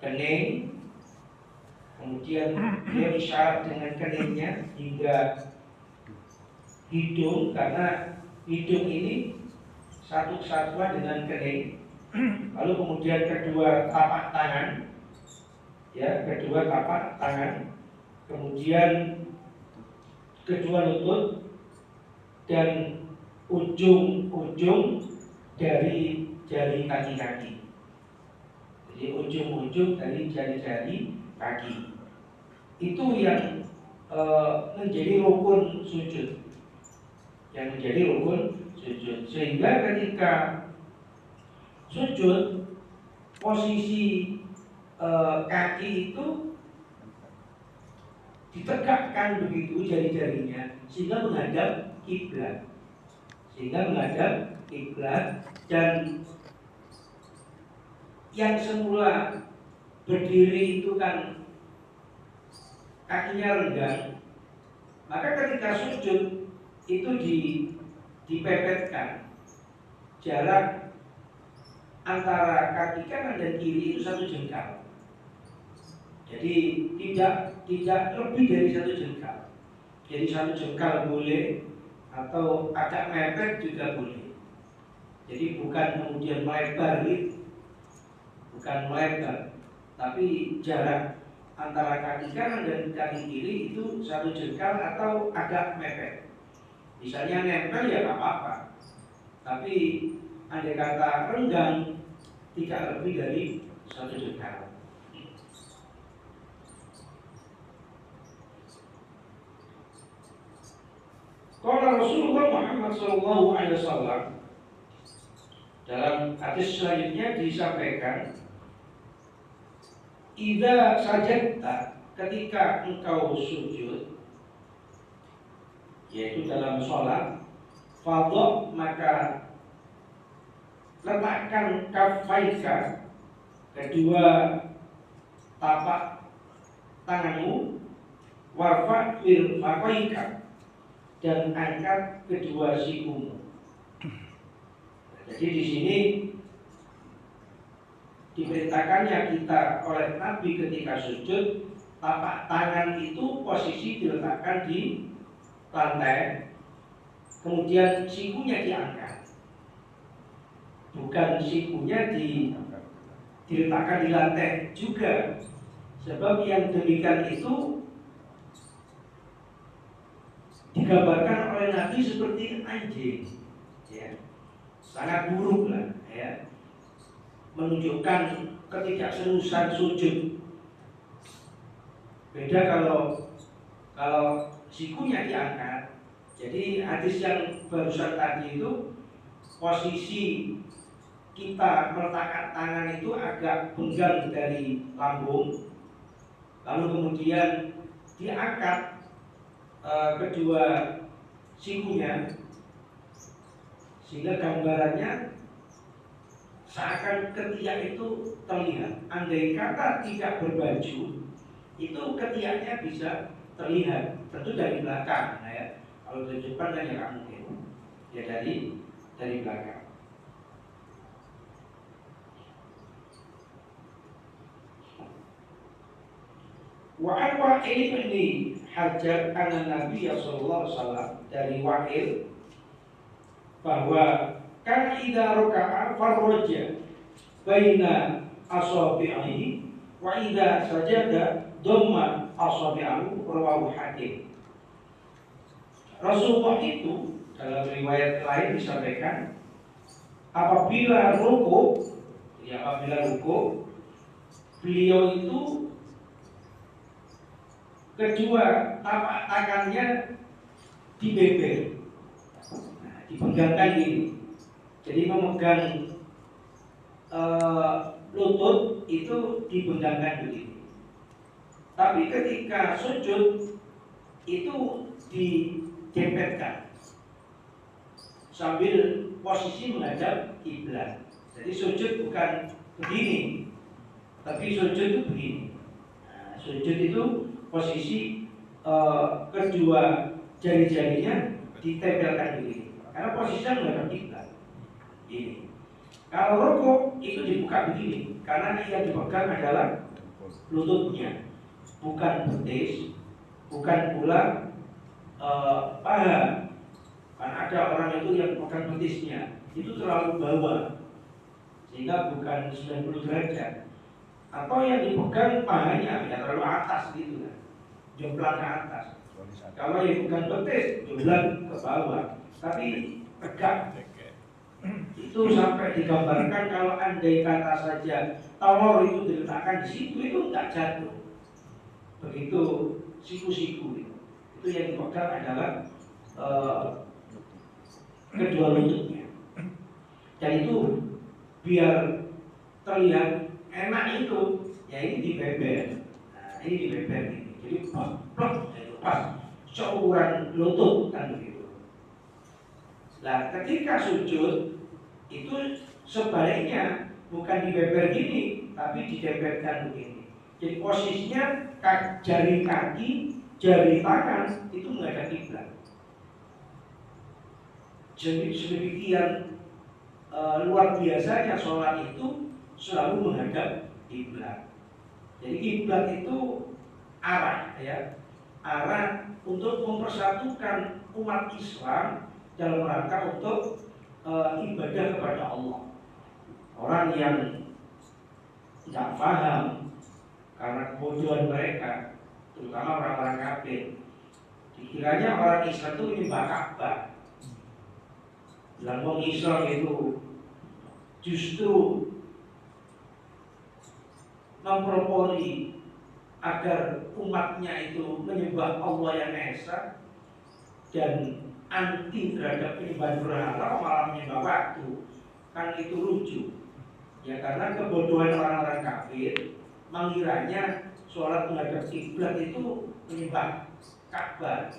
kening, kemudian dia isyarat dengan keningnya hingga hidung, karena hidung ini satu kesatuan dengan kening. Lalu kemudian kedua tapak tangan, kedua tapak tangan, kemudian kedua lutut dan ujung-ujung dari jari kaki-kaki. Jadi ujung-ujung dari jari-jari kaki itu yang menjadi rukun sujud, sehingga ketika sujud posisi kaki itu ditegakkan begitu jari-jarinya sehingga menghadap kiblat, dan yang semula berdiri itu kan kakinya renggang, maka ketika sujud itu dipepetkan jarak antara kaki kanan dan kiri itu 1 jengkal. Jadi tidak lebih dari 1 jengkal. Jadi 1 jengkal boleh, atau agak mepet juga boleh. Jadi bukan kemudian melebar, tapi jarak antara kaki kanan dan kaki kiri itu 1 jengkal atau agak mepet. Misalnya nempel ya nggak apa-apa, tapi andai kata renggang tidak lebih dari 1 jengkal. Qala Rasulullah Muhammad SAW dalam hadis selanjutnya disampaikan, idza sajadta, ketika engkau sujud, yaitu dalam sholat, fadha, maka letakkan kaffaika, kedua tapak tanganmu, warfa' wirfaqaika, dan angkat kedua sikumu. Jadi di sini diperintahkannya kita oleh Nabi ketika sujud, tapak tangan itu posisi diletakkan di lantai, kemudian sikunya diangkat, bukan sikunya diletakkan di lantai juga, sebab yang demikian itu digambarkan oleh Nabi seperti anjing, sangat buruk lah, menunjukkan ketidakseriusan sujud. Beda kalau sikunya diangkat. Jadi hadis yang barusan tadi itu posisi kita meletakkan tangan itu agak benggang dari lambung, lalu kemudian diangkat kedua sikunya, sehingga gambarannya seakan ketiak itu terlihat. Andai kata tidak berbaju, itu ketiaknya bisa terlihat, tentu dari belakang, Kalau dari depan kan ya nggak mungkin, dari belakang. Wa an Wa'il bin Hajar anna Nabi sallallahu alaihi wasallam, dari Wa'il, bahwa kan idza raka'a farraja baina asabi'ihi wa idza sajada dhamma asabi'ahu, rawahu Hakim. Rasulullah itu dalam riwayat lain disampaikan, apabila ruku, beliau itu kedua tapak tangannya dibeber, dipegangkan gini. Jadi memegang lutut itu dipegangkan begini. Tapi ketika sujud itu dijepetkan sambil posisi menghadap kiblat. Jadi sujud bukan begini, tapi sujud itu begini. Sujud itu posisi kedua jari-jarinya ditempelkan begini, karena posisinya menghadap kiblat. Ini. Kalau rokok itu dibuka begini, karena yang dipegang adalah lututnya, bukan betis, bukan pula paha. Kan ada orang itu yang pegang betisnya, itu terlalu bawah, sehingga bukan 90 derajat. Atau yang dipegang pahanya, ya terlalu atas gitu kan, jomplang ke atas. Kalau yang bukan betis, jomplang ke bawah, tapi tegak. Itu sampai digambarkan kalau andai kata saja telur itu diletakkan di situ itu enggak jatuh. Begitu siku-siku itu yang dipegang adalah kedua lututnya. Dan itu biar terlihat enak itu, ya ini dibeber. Nah, ini dibeber ini. Jadi pas seukuran lutut kan begitu. Nah, ketika sujud itu sebaliknya, bukan dibeber gini, tapi didempelkan begini. Jadi posisinya jari kaki, jari tangan itu menghadap kiblat. Jadi sedemikian luar biasanya sholat itu selalu menghadap kiblat. Jadi kiblat itu arah, ya, arah untuk mempersatukan umat Islam dalam rangka untuk ibadah kepada Allah. Orang yang tidak paham karena kebodohan mereka, terutama orang-orang kafir, dikiranya orang Islam itu menyembah Ka'bah. Dan orang Islam itu justru mempropori agar umatnya itu menyembah Allah yang Esa dan anti terhadap penyembahan berhala, malah menyembah waktu. Kan itu lucu, ya, karena kebodohan orang-orang kafir mengiranya sholat menghadap kiblat itu menyembah Ka'bah.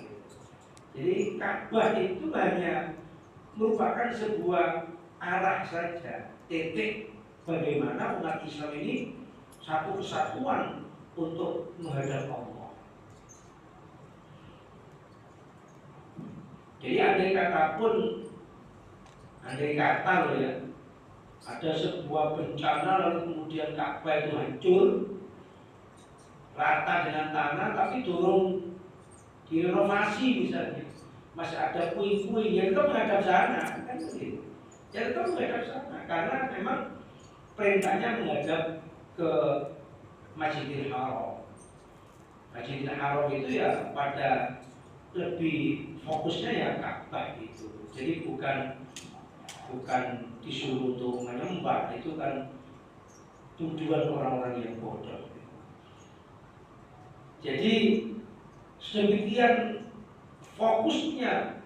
Jadi Ka'bah itu hanya merupakan sebuah arah saja, titik bagaimana umat Islam ini satu kesatuan untuk menghadap Allah. Jadi andai kata pun, andai kata loh ya, ada sebuah bencana lalu kemudian Ka'bah itu hancur, rata dengan tanah, tapi dorong direnovasi misalnya, masih ada puing-puing, ya tetap menghadap sana, kan begitu. Ya tetap menghadap sana, karena memang perintahnya menghadap ke Masjidil Haram. Masjidil Haram itu ya pada lebih fokusnya ya Ka'bah itu. Jadi bukan disuruh untuk menyembah, itu kan tujuan orang-orang yang bodoh. Jadi sedemikian fokusnya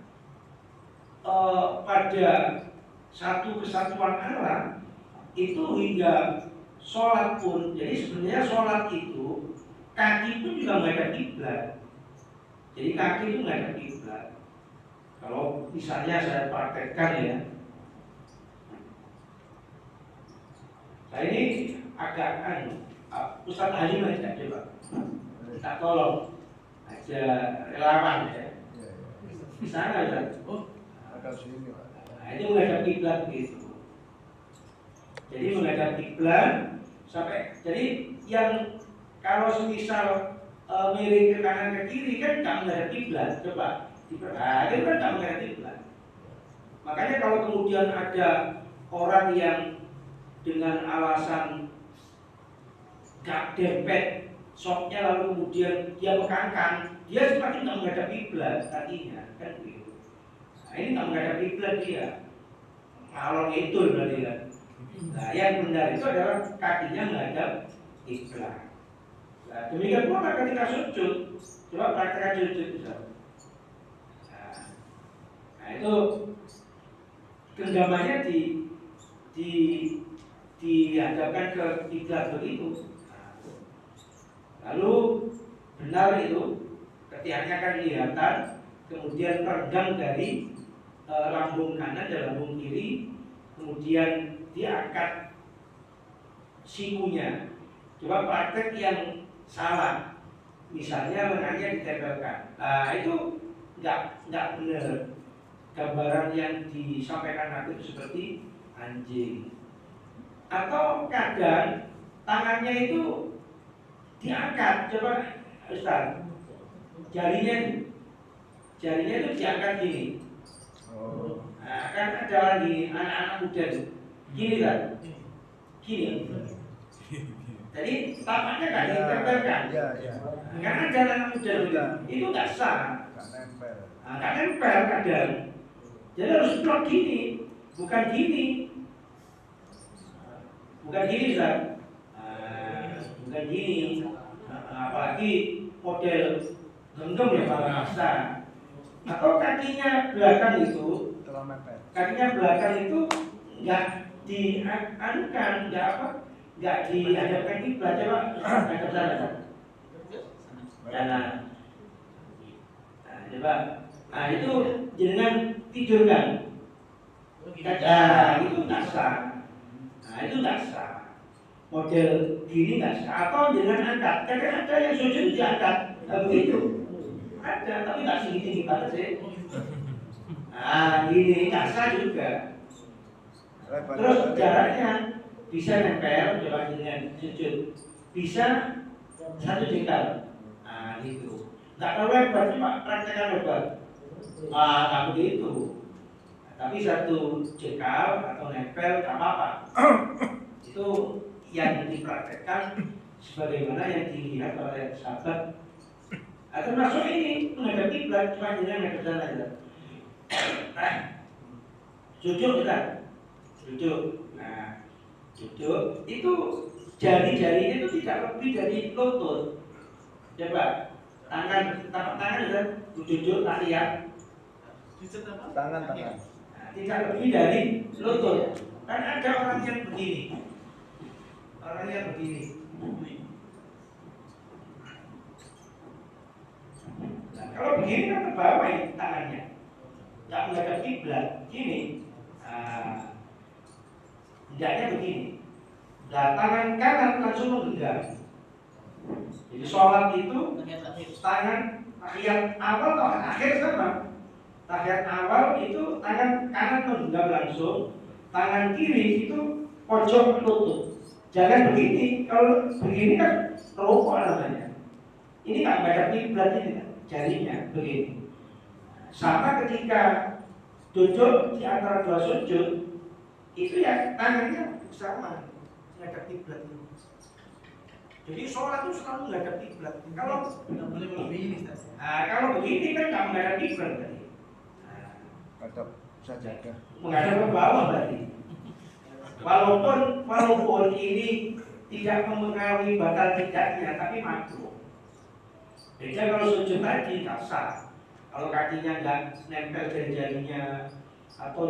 pada satu kesatuan arah itu hingga sholat pun. Jadi sebenarnya sholat itu kaki pun juga menghadap kiblat. Jadi kaki itu menghadap kiblat. Kalau misalnya saya praktekkan ya, saya ini agak Ustaz Halim aja coba, kita tolong aja relawan ya. Di sana Ustaz. Nah, itu menghadap kiblat gitu. Jadi menghadap kiblat sampai, jadi yang kalau semisal miring ke kanan ke kiri kan nggak menghadap kiblat, coba diperhatikan kan nggak menghadap kiblat. Makanya kalau kemudian ada orang yang dengan alasan gak dempet soknya lalu kemudian dia mekangkan, dia semakin nggak menghadap kiblat tadinya kan begitu. Nah, ini nggak menghadap kiblat dia, kalau itu berarti kan. Nah, yang benar itu adalah kakinya menghadap kiblat. Nah, demikian pula ketika sujud, coba praktekkan sujud bisa. Nah, itu genggamannya dihadapkan ke kiblat begitu. Lalu benar itu ketiaknya akan kelihatan, kemudian terbang dari lambung kanan dan lambung kiri, kemudian diangkat sikunya. Coba praktek yang salah, misalnya lengannya ditempelkan. Nah itu nggak benar. Gambaran yang disampaikan Nabi itu seperti anjing. Atau kadang tangannya itu diangkat, coba Ustaz, jarinya itu diangkat gini. Nah, kan ada orang gini, anak-anak muda tuh, gini kan, gini. Jadi tampaknya nggak ditempelkan. Karena ada anak muda itu nggak sah. Nggak nempel kadang. Jadi harus blok gini, bukan gini. Bukan gini Ustaz. Bukan gini. Apalagi model genggam ya kalau maksa. Atau kakinya belakang itu nggak dianukan, nggak dihadapkan kiblat. Coba hadap sana. Nah, coba. Nah itu jangan tidurkan. Itu nggak sah. Nah itu nggak sah. Model gini nggak sah. Atau jangan angkat. Kadang ada yang sujud diangkat. Begitu. Ada, tapi nggak tinggi banget sih. Nah ini nggak sah juga. Terus jaraknya bisa nempel, coba dengan sujud. Bisa satu jengkal. Nah gitu. Nggak terlalu lebar, cuma praktekkan lebar. Nggak begitu. Tapi satu jengkal atau nempel nggak apa-apa. Itu yang dipraktekkan sebagaimana yang dilihat oleh sahabat. Termasuk ini menghadap kiblat, cuma dengan menghadap sana aja. Sujud kita, sujud. Nah, sujud itu jari-jari itu tidak lebih dari lutut. Coba tapak tangan sudah sujud tahiyat. Tangan. Nah, tidak lebih dari lutut. Kan ada orang yang begini. Nah, kalau begini kan ke bawah ini tangannya, nggak menghadap kiblat. Gini, hendaknya begini. Nah, tangan kanan langsung menggenggam. Jadi sholat itu tangan tahiyat awal atau akhir sama. Tahiyat awal itu tangan kanan menggenggam langsung, tangan kiri itu pojok lutut. Jangan begini. Kalau begini kan rokok namanya. Ini nggak menghadap kiblat ini kan. Jarinya begini. Sama ketika duduk di antara dua sujud, itu ya tangannya sama menghadap kiblat ini. Jadi sholat itu selalu menghadap kiblat. Kalau begini kan nggak menghadap kiblat tadi. Menghadap sajadah. Menghadap ke bawah tadi. Walaupun ini tidak mempengaruhi batal tidaknya, tapi makruh. Beda kalau sujud tadi nggak sah. Kalau kakinya nggak nempel jari-jarinya, atau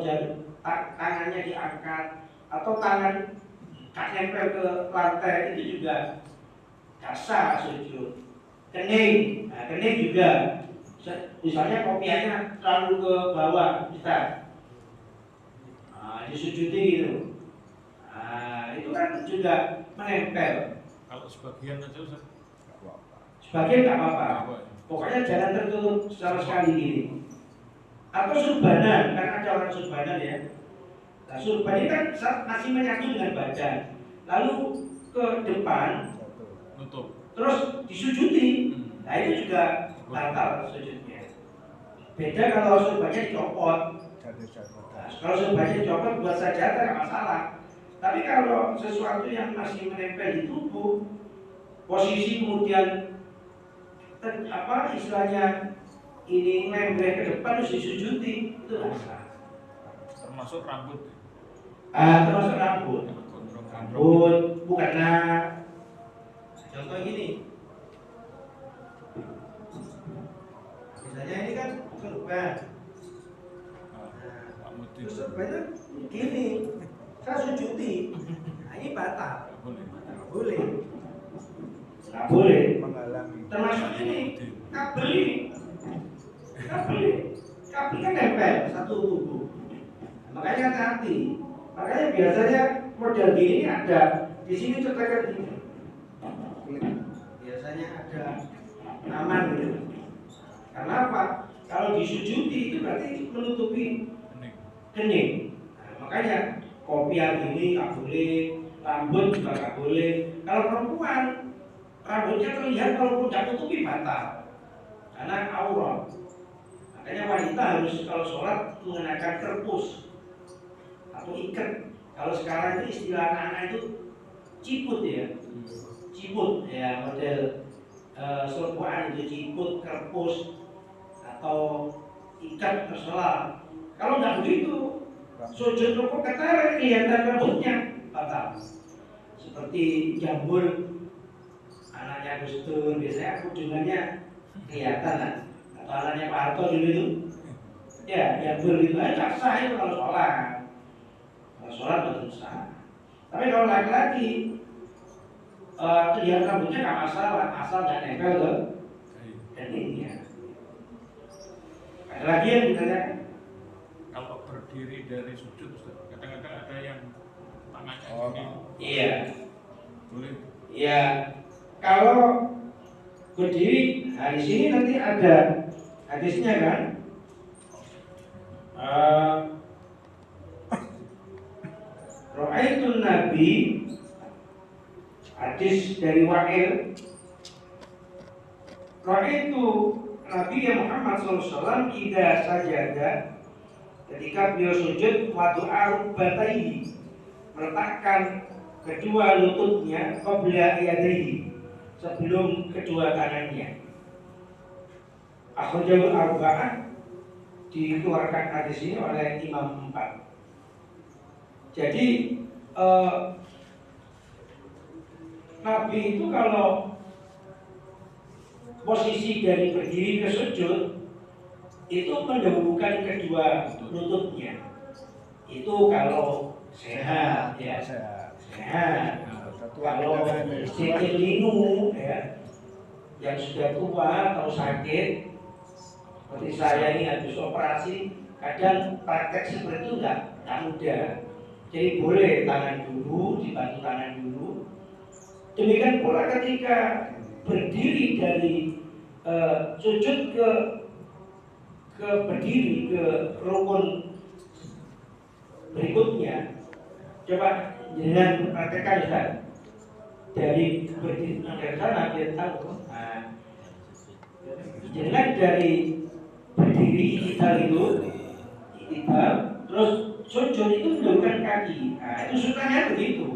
tangannya diangkat, atau tangan nggak nempel ke lantai, itu juga nggak sah sujud. Kening, nah, kening juga. Misalnya kopiahnya terlalu ke bawah, bisa. Disujudi gitu. Itu kan juga menempel. Kalau sebagian aja Ustaz. Sebagian nggak apa-apa. Pokoknya jangan tertutup sama sekali gini. Atau surbanan, karena ada orang surbanan ya. Nah, surban ini kan masih menyatu dengan badan. Lalu ke depan, Nutup. terus disujudi. Nah itu juga batal sujudnya. Beda kalau surbannya dicopot. Nah, kalau surbannya dicopot buat sajadah nggak masalah. Tapi kalau sesuatu yang masih menempel di tubuh, posisi kemudian istilahnya ini nempel ke depan terus disujudi, itu nggak sah. Termasuk rambut. Termasuk rambut. Rambut, bukannya contoh gini. Misalnya ini kan surban. Terus surbannya gini, saya sujudi. Nah, ini batal. Boleh. Nggak boleh. Termasuk ini kabel kan nempel satu tubuh. Makanya hati-hati. Makanya biasanya model gini ada di sini cetakan ini. Biasanya ada aman gitu. Karena apa? Kalau disujudi itu berarti menutupi kening. Nah, makanya kopiah gini nggak boleh, rambut juga nggak boleh. Kalau perempuan rambutnya terlihat walaupun nggak tutupi batal karena aurat. Makanya wanita harus kalau sholat mengenakan kerpus atau ikat. Kalau sekarang itu istilah anak-anak itu ciput ya, ciput ya, model selpuan itu ciput, kerpus atau ikat terserah. Kalau nggak begitu, sujud rukuk ketara kelihatan rambutnya batal. Seperti jambul anaknya Gus Dur biasanya kudungannya kelihatan lah. Atau anaknya Pak Harto dulu itu, ya jambul gitu aja sah itu kalau sholat. Kalau sholat betul sah. Tapi kalau laki-laki kelihatan rambutnya nggak masalah, asal nggak nempel ke keningnya. Ada lagi yang ditanyakan? Kalau berdiri dari sujud, Ustaz, kadang-kadang ada yang tangannya gini. Iya. Boleh. Iya. Kalau berdiri, nah di sini nanti ada hadisnya kan? Ra'aitun Nabi, hadis dari Wa'il. Ra'aitu Nabi Muhammad SAW idza sajada, ketika beliau sujud, wadu'a rukbatayhi, meletakkan kedua lututnya qabla yadayhi, sebelum kedua tangannya. Akhrajahu arba'ah, dikeluarkan hadis ini oleh Imam 4. Jadi Nabi itu kalau posisi dari berdiri ke sujud itu mendahulukan kedua lututnya. Itu kalau sehat ya, sehat. Kalau sedikit linu ya, yang sudah tua atau sakit seperti saya ini habis operasi, kadang praktek seperti itu nggak mudah. Jadi boleh tangan dulu, dibantu tangan dulu. Demikian pula ketika berdiri dari sujud ke berdiri ke rukun berikutnya. Coba dengan praktekkan Ustaz. Dari berdiri ke sana biar tahu. Nah, dengan dari berdiri kita itu kita terus sujud itu mendahulukan kaki. Nah, itu sunnahnya begitu.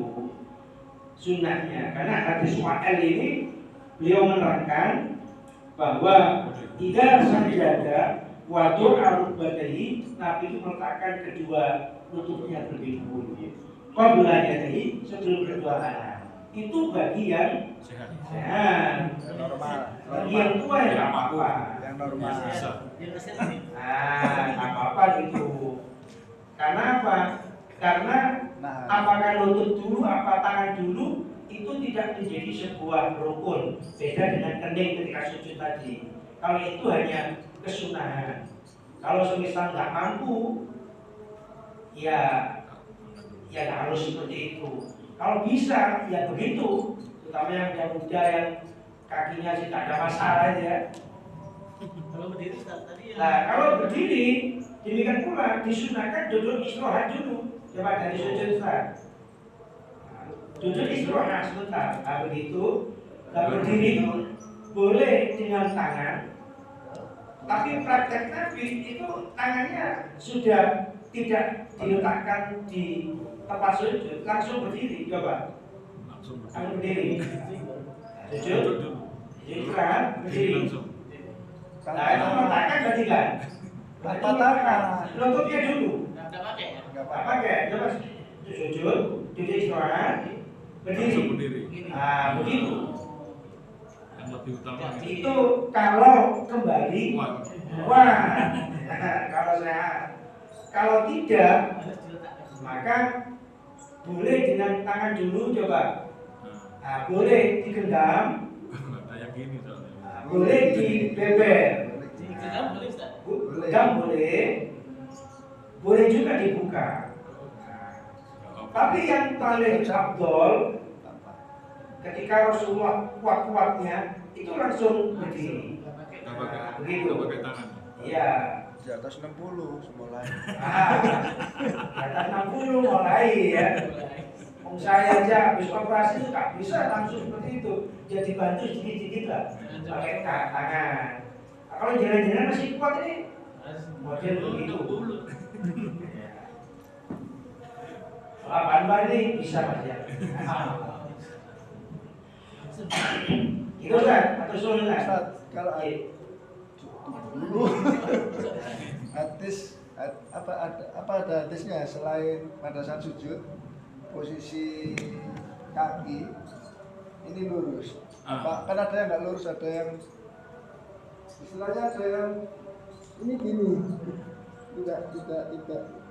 Sunnahnya karena hadis Wa'il ini beliau menerangkan bahwa tidak sajada wadur arubadahi, Nabi itu meletakkan kedua lututnya terlebih dahulu. Qabla yadayhi, sebelum kedua tangan. Itu bagian sehat. Normal. Bagi yang tua ya nggak apa-apa. Yang normal. Nah, nggak apa-apa gitu. Karena apa? Karena apakah lutut dulu, apa tangan dulu, itu tidak menjadi sebuah rukun. Beda dengan kening ketika sujud tadi. Kalau itu hanya kesunahan. Kalau semisal nggak mampu, ya nggak harus seperti itu. Kalau bisa, ya begitu. Terutama yang muda yang kakinya sih tak ada masalah ya. Kalau berdiri tadi ya. Nah, kalau berdiri, demikian pula disunahkan duduk istirahat dulu. Coba dari sujud Ustaz. Duduk istirahat sebentar. Nah begitu, dan berdiri itu boleh dengan tangan. Tapi praktek Nabi itu tangannya sudah tidak diletakkan di tempat sujud, langsung berdiri. Coba. Langsung berdiri. Sujud. Istirahat, berdiri. Nah itu meletakkan berarti kan? Apa tangan? Lututnya dulu. Nggak pakai ya? Enggak Apa apa-apa. ya? Coba sujud, duduk istirahat, langsung berdiri. berdiri. Nah begitu. Yang lebih utama Itu kalau kembali, kuat. wah, kalau sehat. Kalau tidak, Harus diletakkan. maka boleh dengan tangan dulu coba. Nah, Nah, boleh digenggam, ada yang gini soalnya. nah, boleh dibeber. Digenggam boleh Ustaz? Genggam boleh, boleh juga dibuka. Tapi yang paling afdol ketika Rasulullah kuat-kuatnya itu langsung berdiri. Nggak pakai. Nggak pakai, Begitu. nggak pakai tangan. Iya. Di atas 60 semulanya. Nah, di atas 60 mulai ya. Saya aja habis operasi itu nggak bisa langsung seperti itu, ya dibantu sedikit-sedikit lah pakai tangan. Nah, kalau jalan-jalan masih kuat ini model begitu. Apaan Pak ini bisa Mas ya? Itu kan atau sulit kan? Ustaz, kalau dulu apa ada hadisnya selain pada saat sujud posisi kaki ini lurus. Kan ada yang nggak lurus, ada yang istilahnya ada yang ini gini, tidak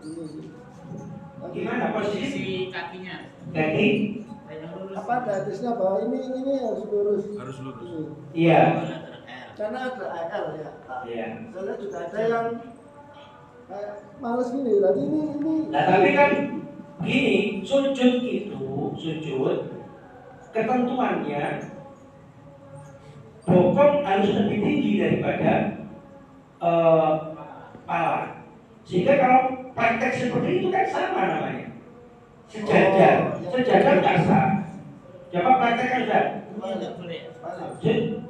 ini. Gimana posisi Posisi kakinya. kaki? Yang lurus. Apa ada hadisnya bahwa ini harus lurus. Harus lurus. Ini. Iya. Karena ada AL ya. Iya. Soalnya juga ada yang kayak males gini. Berarti ini. Nah tapi kan gini, sujud ketentuannya bokong harus lebih tinggi daripada pala. Sehingga kalau praktek seperti itu kan sama namanya. Sejajar nggak sah. Coba praktekkan Ustaz. Ini nggak boleh.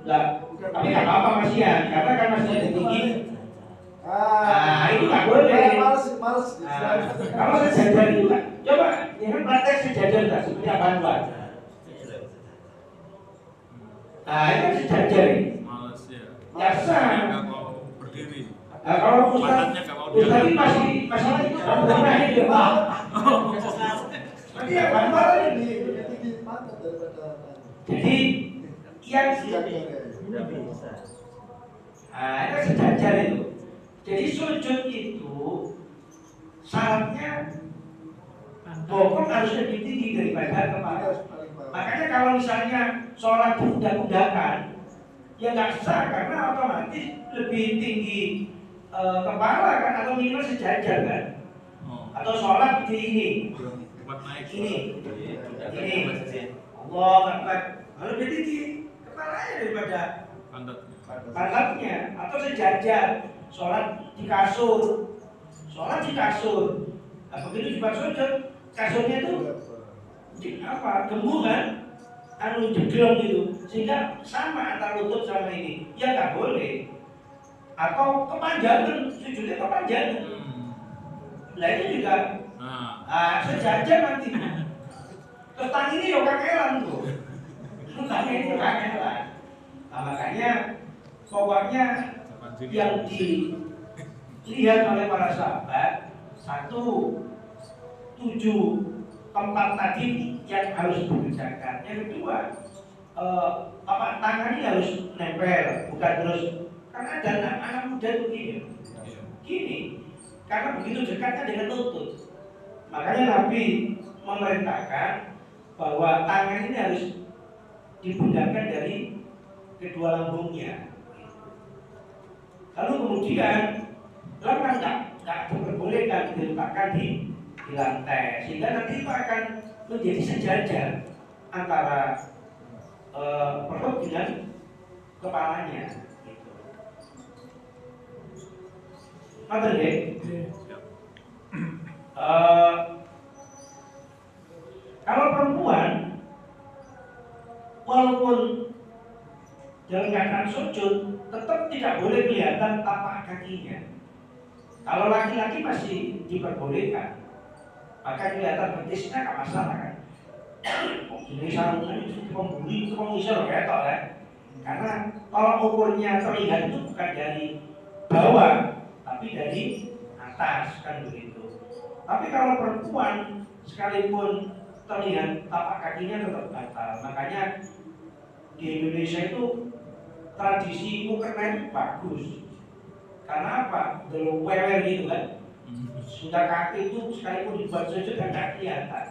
Lah, tapi nggak apa-apa Mas Ian, karena kan masih lebih tinggi. Itu nggak boleh. Males. Kalau sejajar itu kan, coba ya kan praktek sejajar nggak seperti apaan Pak? Itu kan sejajar ini. Males ya. Ya sah. Nggak mau berdiri. Nah, kalau Badannya nggak mau Ustaz diangkat. masih pernah ini dia Pak. Tapi ya bantal ini. Tinggi pantat daripada. Jadi yang Tidak bisa. itu sejajar itu. Jadi sujud itu syaratnya bokong harus lebih tinggi daripada kepala. Makanya kalau misalnya sholat diundak-undakan, ya nggak sah karena otomatis lebih tinggi kepala kan atau minimal sejajar kan, atau sholat di ini, Buat naik. ini, Allah Akbar, lebih tinggi kepalanya daripada pantatnya, atau sejajar, sholat di kasur. Nah, begitu juga sujud, kasurnya itu gembung kan, jeglong gitu, sehingga sama antara lutut sama ini, ya nggak boleh. Atau kepanjangan, sujudnya kepanjangan. Nah itu juga sejajar nanti. Terus tangan ini ya kakelan tuh. Tangan ini kakelan. Nah, makanya pokoknya yang dilihat oleh para sahabat, satu, 7 tempat tadi yang harus dikerjakan. Yang kedua, tangan ini harus nempel, bukan terus. Karena ada anak muda itu gini, karena begitu dekatnya dengan lutut. Makanya Nabi memerintahkan bahwa tangan ini harus dibundakkan dari kedua lambungnya. Lalu kemudian lengan nggak diperbolehkan diletakkan di lantai, sehingga nanti itu akan menjadi sejajar antara perut dengan kepalanya. Apa deh? Kalau perempuan, walaupun dalam keadaan sujud, tetap tidak boleh kelihatan tapak kakinya. Kalau laki-laki masih diperbolehkan, maka kelihatan betisnya nggak masalah kan. Jadi sarungnya itu pembuli itu pengisar ketok kan. Karena kalau ukurnya terlihat itu bukan dari bawah, tapi dari atas kan begitu. Tapi kalau perempuan sekalipun terlihat tapak kakinya tetap batal. Makanya di Indonesia itu tradisi mukena itu bagus. Karena apa? Belum wewer gitu kan. Sudah kaki itu sekalipun dibuat sujud kan nggak kelihatan.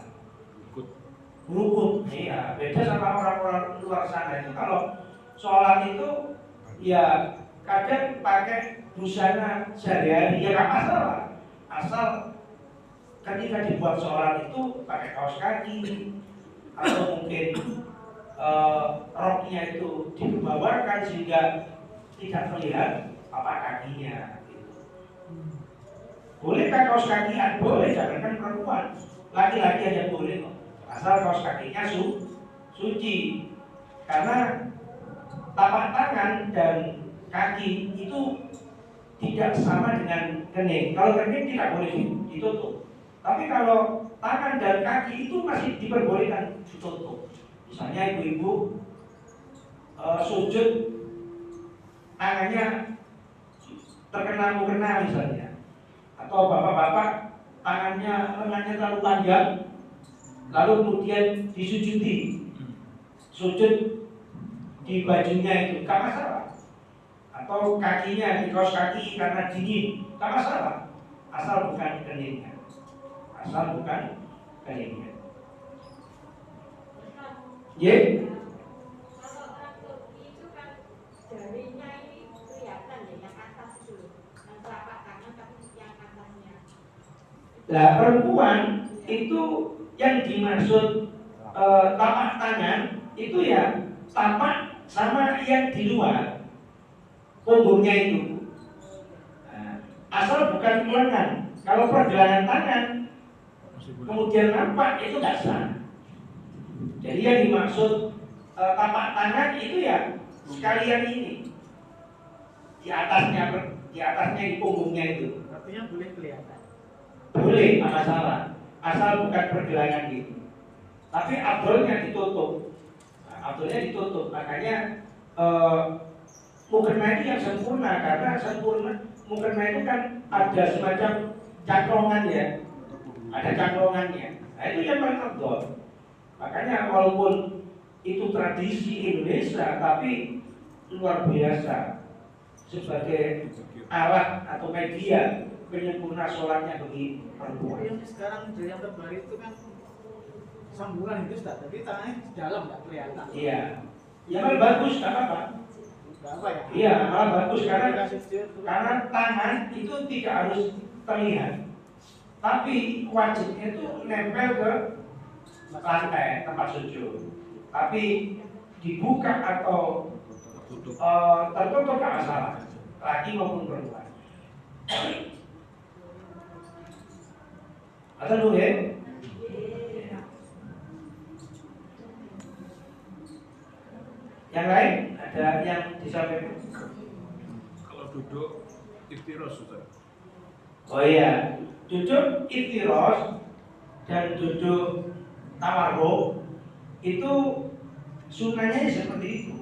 Berukut, iya. Beda sama orang-orang luar sana itu kalau sholat itu ya kadang pakai busana sehari-hari ya nggak masalah. Asal ketika dibuat sholat itu pakai kaos kaki atau mungkin roknya itu dibawakan sehingga tidak terlihat apa kakinya. Bolehkah kaos kaki? Boleh, jangankan perempuan, laki-laki aja boleh kok. asal kaos kakinya suci. Karena tapak tangan dan kaki itu tidak sama dengan kening. Kalau kening tidak boleh ditutup. Tapi kalau tangan dan kaki itu masih diperbolehkan ditutup. Misalnya ibu-ibu sujud tangannya terkena mukena misalnya, atau bapak-bapak lengannya terlalu panjang, lalu kemudian disujudi, sujud di bajunya itu, gak masalah. Atau kakinya di kaos kaki karena dingin, gak masalah, asal bukan keningnya, Yeah. Jarinya ini kelihatan ya, yang atas itu, yang telapak tangan tapi yang atasnya. Nah, perempuan itu yang dimaksud tapak tangan itu ya tapak sama yang di luar punggungnya itu. Nah, asal bukan lengan. Kalau pergelangan tangan kemudian nampak itu tidak sah. Jadi yang dimaksud tapak tangan itu ya sekalian ini di atasnya di punggungnya itu. Artinya boleh kelihatan. Boleh, nggak masalah, asal bukan pergelangan gitu. Tapi abdolnya ditutup. Makanya mukena itu yang sempurna, karena mukena itu kan ada semacam cangkrongan ya, ada cangkrongannya. Nah itu yang paling abdol. Makanya walaupun itu tradisi Indonesia, tapi luar biasa sebagai alat atau media penyempurna sholatnya bagi perempuan. Yang sekarang yang terbaru itu kan sambungan itu Ustaz, tapi tangannya di dalam nggak kelihatan. Iya, ya malah bagus, nggak apa-apa. Nggak apa ya? Iya, malah bagus karena tangan itu tidak harus terlihat, tapi wajibnya itu nempel ke lantai tempat sujud. Tapi dibuka atau tertutup nggak masalah, laki maupun perempuan. Ada dulu ya. Yang lain ada yang disampaikan? Kalau duduk iftiros Ustaz. Oh iya, duduk iftiros dan duduk tawarruk itu sunnahnya seperti itu.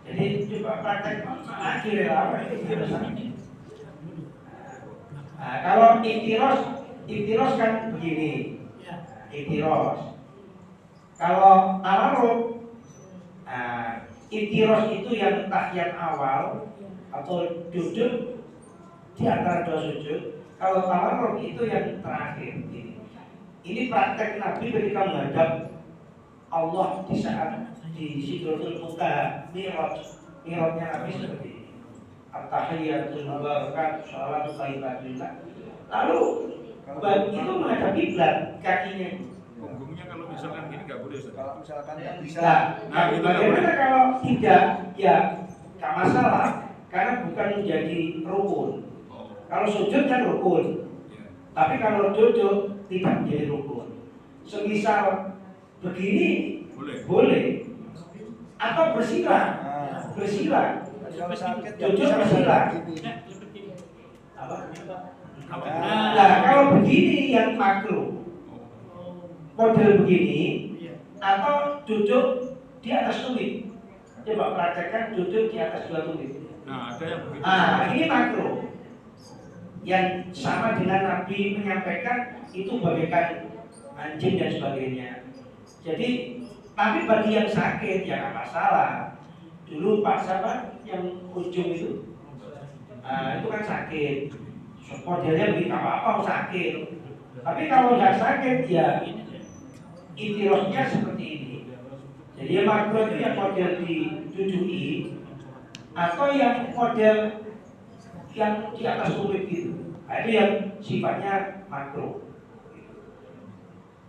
Jadi coba praktek lagi relawan iftiros. Nah, kalau iftiros kan begini, iftiros. Kalau tawarruk, iftiros itu yang tahiyat awal atau duduk di antara dua sujud. Kalau tawarruk itu yang terakhir. Ini praktek Nabi ketika menghadap Allah di saat di Sidratul Muntaha, mi'rajnya Nabi seperti ini. At-tahiyyatul mubarakatuh, sholatu thayyibatullah. Lalu itu menghadap kiblat kakinya itu. Punggungnya kalau misalkan gini nggak boleh Ustaz. Kalau misalkan nggak bisa, Nah, bagaimana kalau tidak? Ya, nggak masalah, karena bukan menjadi rukun. Kalau sujud kan rukun, tapi kalau duduk tidak menjadi rukun. Semisal begini boleh, atau bersila. kalau sakit nggak Jujur bisa bersila. gini. Apa? Apa? Nah, kalau begini yang makruh, model begini, atau duduk di atas tumit. Coba praktekkan duduk di atas dua tumit. Nah, ada yang begitu. Ini makruh. Yang sama dengan Nabi menyampaikan itu bagaikan anjing dan sebagainya. Jadi, tapi bagi yang sakit ya nggak masalah. Dulu Pak siapa yang ujung itu, itu kan sakit. Modelnya begitu apa-apa sakit. Tapi kalau nggak sakit ya iftirosnya seperti ini. Jadi yang makruh itu yang model didudui atau yang model yang di atas tumit gitu. Itu yang sifatnya makruh.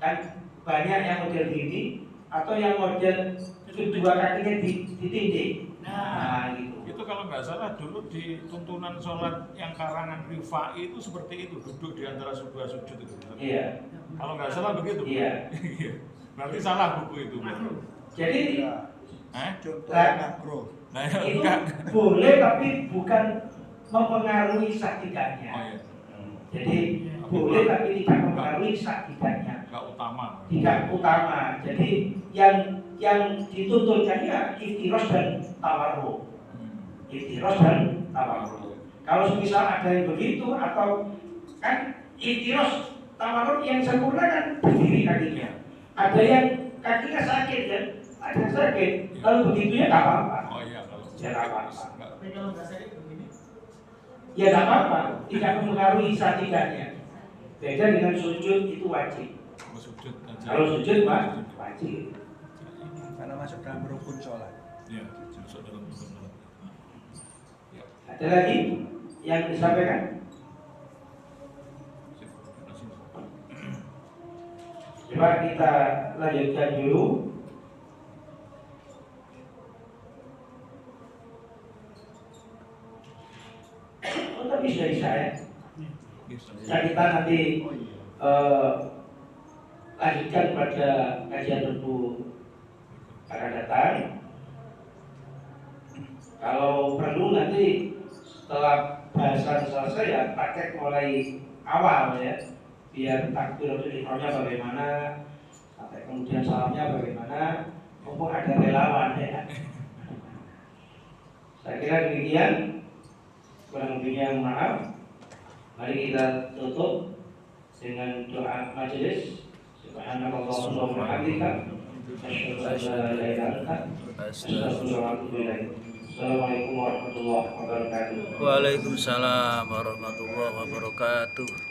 Kan banyak yang model gini atau yang model kedua kakinya ditindih. Nah, gitu. Itu kalau nggak salah dulu di tuntunan sholat yang karangan Rifai itu seperti itu, duduk di antara dua sujud itu. Iya. Kalau nggak salah begitu. Iya. Berarti salah buku itu. Jadi Contohnya makro. Nah, itu enggak. boleh tapi bukan mempengaruhi sah tidaknya. Oh iya, Jadi boleh tapi tidak mempengaruhi sah tidaknya. enggak utama. Tidak utama. Jadi yang dituntutkan ya iftiros dan tawarruk. Iftiros dan tawarruk. Kalau misal ada yang begitu atau kan iftiros tawarruk yang sempurna kan berdiri kakinya. Ada yang kakinya sakit kan, ada yang sakit. Kalau begitu ya nggak apa-apa. Oh iya, kalau Ya nggak apa-apa. enggak. Tapi kalau nggak sakit begini, Ya nggak apa-apa. Tidak mempengaruhi sah tidaknya. Beda dengan sujud itu wajib. Kalau sujud aja. Kalau sujud wajib. Karena masuk dalam rukun sholat. Iya, masuk dalam rukun sholat. Ya. Ada lagi yang disampaikan? Sip. Terima kasih. Coba kita lanjutkan dulu. Oh, tapi sudah bisa ya. Bisa. Nah, kita nanti Oh iya. lanjutkan pada kajian Rebu akan datang. Kalau perlu nanti setelah bahasan selesai ya praktek mulai awal ya, biar takbiratul ihramnya bagaimana, sampai kemudian salamnya bagaimana, mumpung ada relawan ya. Saya kira demikian, kurang lebihnya maaf. Mari kita tutup dengan doa majelis. Subhanallahumma wa bihamdika, asyhadu an la ilaha illa anta, astaghfiruka wa atubu ilaik. Assalamualaikum warahmatullahi wabarakatuh. Waalaikumsalam warahmatullahi wabarakatuh.